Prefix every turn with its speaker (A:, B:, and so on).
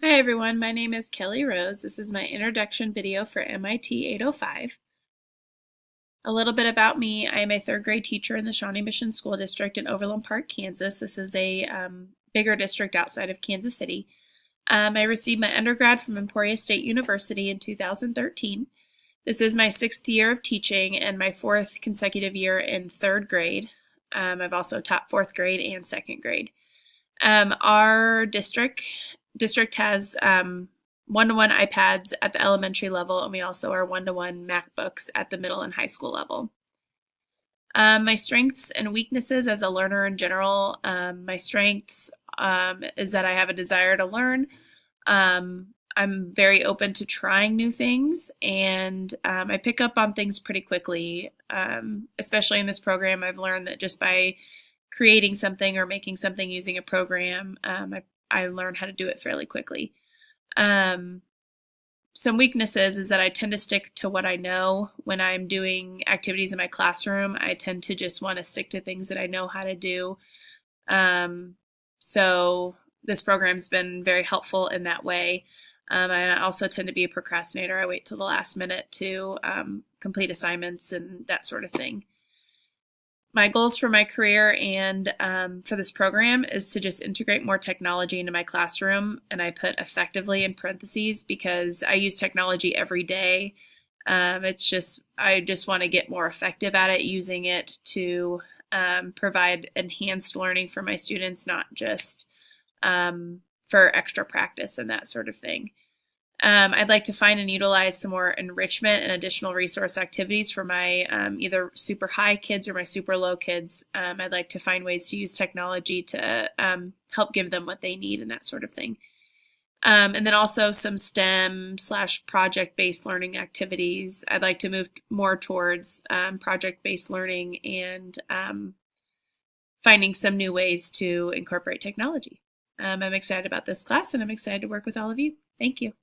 A: Hi everyone, my name is Kelly Rose. This is my introduction video for MIT 805. A little bit about me. I am a third grade teacher in the Shawnee Mission School District in Overland Park, Kansas. This is a bigger district outside of Kansas City. I received my undergrad from Emporia State University in 2013. This is my 6th year of teaching and my 4th consecutive year in third grade. I've also taught 4th grade and 2nd grade. Our district has one-to-one iPads at the elementary level, and we also are one-to-one MacBooks at the middle and high school level. My strengths and weaknesses as a learner in general. My strengths is that I have a desire to learn. I'm very open to trying new things, and I pick up on things pretty quickly. Especially in this program, I've learned that just by creating something or making something using a program, I learn how to do it fairly quickly. Some weaknesses is that I tend to stick to what I know. When I'm doing activities in my classroom, I tend to just want to stick to things that I know how to do. So this program's been very helpful in that way. And I also tend to be a procrastinator. I wait till the last minute to complete assignments and that sort of thing. My goals for my career and for this program is to just integrate more technology into my classroom, and I put effectively in parentheses because I use technology every day. I just want to get more effective at it, using it to provide enhanced learning for my students, not just for extra practice and that sort of thing. I'd like to find and utilize some more enrichment and additional resource activities for my either super high kids or my super low kids. I'd like to find ways to use technology to help give them what they need and that sort of thing. And then also some STEM/project-based learning activities. I'd like to move more towards project-based learning and finding some new ways to incorporate technology. I'm excited about this class, and I'm excited to work with all of you. Thank you.